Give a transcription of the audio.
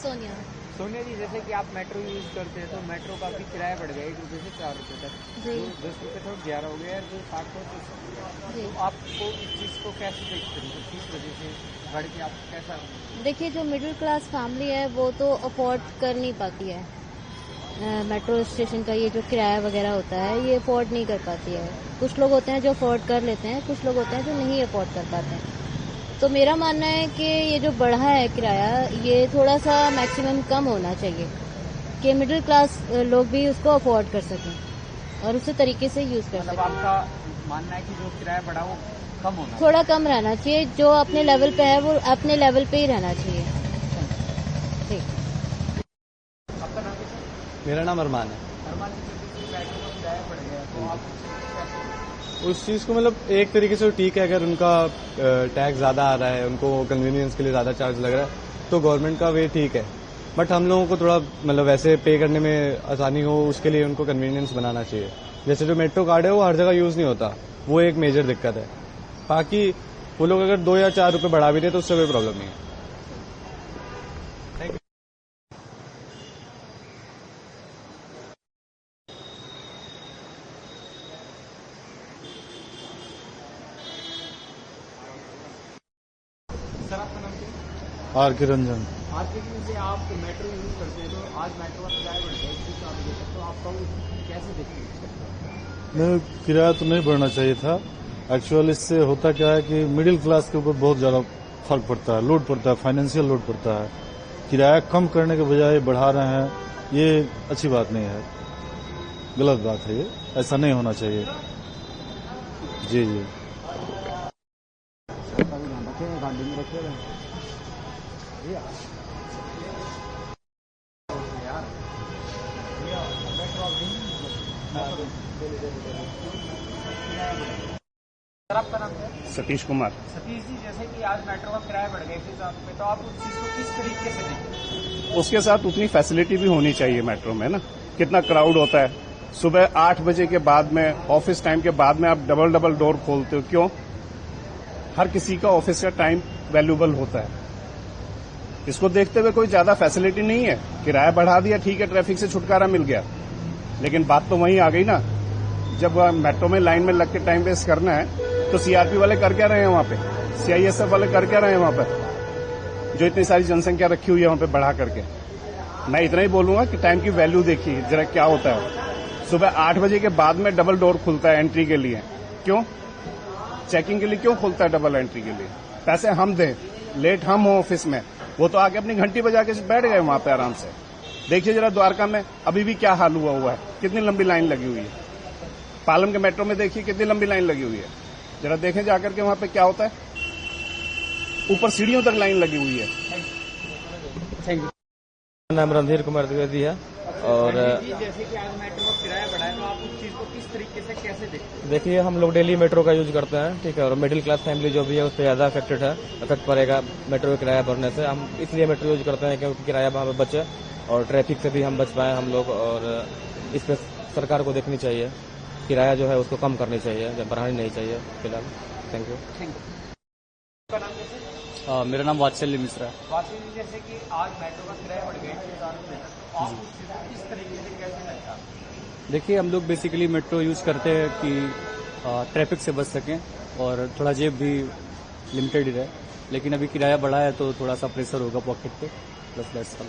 सोनिया। सोनिया जी, जैसे कि आप मेट्रो यूज करते हैं तो मेट्रो का भी किराया बढ़ गया 1 रुपये से 4 रुपये तक, जी। जो 10 रुपये थोड़ा 11 हो गया, जो 7 को 10 हो गया। जी। तो आपको इस चीज़ को कैसे देखते हैं, मतलब किस वजह से बढ़ के आप कैसा? देखिए, जो मिडिल क्लास फैमिली है वो तो अफोर्ड कर नहीं पाती है। मेट्रो स्टेशन का ये जो किराया वगैरह होता है ये अफोर्ड नहीं कर पाती है। कुछ लोग होते हैं जो अफोर्ड कर लेते हैं, कुछ लोग होते हैं जो नहीं अफोर्ड कर पाते हैं। तो मेरा मानना है कि ये जो बढ़ा है किराया, ये थोड़ा सा मैक्सिमम कम होना चाहिए कि मिडिल क्लास लोग भी उसको अफोर्ड कर सकें और उसी तरीके से यूज कर मतलब सकें। आपका मानना है कि जो किराया बढ़ा वो कम होना थोड़ा कम रहना चाहिए, जो अपने लेवल पे है वो अपने लेवल पे ही रहना चाहिए। ठीक। आपका नाम क्या है? मेरा नाम अरमान है। अरमान जी, जैसे कि मेट्रो का किराया बढ़ गया तो आप उस चीज़ को मतलब एक तरीके से ठीक है, अगर उनका टैक्स ज़्यादा आ रहा है, उनको कन्वीनियंस के लिए ज़्यादा चार्ज लग रहा है तो गवर्नमेंट का वे ठीक है, बट हम लोगों को थोड़ा मतलब वैसे पे करने में आसानी हो उसके लिए उनको कन्वीनियंस बनाना चाहिए। जैसे जो मेट्रो कार्ड है वो हर जगह यूज़ नहीं होता, वो एक मेजर दिक्कत है। बाकी वो लोग अगर 2 या 4 रुपये बढ़ा भी दे तो उससे कोई प्रॉब्लम नहीं है। सर, आपका नाम क्या है? आर के रंजन। आज के दिन से आप मेट्रो यूज करते हैं तो आज मेट्रो का किराया बढ़ गया 1 बजे तक, तो आपका वो कैसे देखते हैं? नहीं, किराया तो नहीं बढ़ना चाहिए था। एक्चुअल इससे होता क्या है कि मिडिल क्लास के ऊपर बहुत ज्यादा फर्क पड़ता है, लोड पड़ता है, फाइनेंशियल लोड पड़ता है। किराया कम करने के बजाय बढ़ा रहे हैं, ये अच्छी बात नहीं है, गलत बात है, ये ऐसा नहीं होना चाहिए। जी जी। गाड़ी में रखे सर, आपका नाम क्या है? सतीश कुमार। सतीश जी, जैसे कि आज मेट्रो का किराया बढ़ गया 107 रुपये, तो आप उस चीज़ को किस तरीके से देखते हैं? उसके साथ उतनी फैसिलिटी भी होनी चाहिए मेट्रो में ना। कितना क्राउड होता है, सुबह 8 बजे के बाद में, ऑफिस टाइम के बाद में आप डबल डोर खोलते हो, क्यों? हर किसी का ऑफिस का टाइम वैल्यूबल होता है। इसको देखते हुए कोई ज्यादा फैसिलिटी नहीं है। किराया बढ़ा दिया, ठीक है, ट्रैफिक से छुटकारा मिल गया, लेकिन बात तो वहीं आ गई ना। जब मेट्रो में लाइन में लग के टाइम वेस्ट करना है तो सीआरपी वाले कर क्या रहे हैं वहां पे, सीआईएसएफ वाले कर क्या रहे हैं वहां पे, जो इतनी सारी जनसंख्या रखी हुई है वहां पे बढ़ा करके। मैं इतना ही बोलूंगा कि टाइम की वैल्यू देखिए जरा क्या होता है। सुबह 8 बजे के बाद में डबल डोर खुलता है एंट्री के लिए, क्यों? चेकिंग के लिए क्यों खुलता है डबल एंट्री के लिए? पैसे हम दें, लेट हम हो ऑफिस में, वो तो आके अपनी घंटी बजा के बैठ गए वहां पे आराम से। देखिए जरा द्वारका में अभी भी क्या हाल हुआ है, कितनी लंबी लाइन लगी हुई है। पालम के मेट्रो में देखिए कितनी लंबी लाइन लगी हुई है, जरा देखें जाकर के वहां पे क्या होता है, ऊपर सीढ़ियों तक लाइन लगी हुई है। Thank you. मेरा नाम रणधीर कुमार द्विवेदी है। और जैसे कि आज मेट्रो का किराया बढ़ा है तो आप उस चीज को किस तरीके से कैसे देखते हैं? देखिए, हम लोग डेली मेट्रो का यूज करते हैं, ठीक है, और मिडिल क्लास फैमिली जो भी है उस पर ज़्यादा इफेक्ट पड़ेगा मेट्रो का किराया बढ़ने से। हम इसलिए मेट्रो यूज करते हैं क्योंकि किराया वहाँ पर बचे और ट्रैफिक से भी हम बच पाए हम लोग। और इस पर सरकार को देखनी चाहिए, किराया जो है उसको कम करनी चाहिए, जब बढ़ानी नहीं चाहिए फिलहाल। Thank you. आपका नाम कैसे? मेरा नाम वात्सल्य मिश्रा है। वासी जी, जैसे कि आज मेट्रो का किराया बढ़ गया 1,000 रुपये तक, तो आप उस चीज को किस तरीके से कैसे लगता है? देखिए, हम लोग बेसिकली मेट्रो यूज करते हैं कि ट्रैफिक से बच सकें और थोड़ा जेब भी लिमिटेड ही रहे, लेकिन अभी किराया बढ़ा है तो थोड़ा सा प्रेशर होगा पॉकेट पे, बस दैट्स ऑल।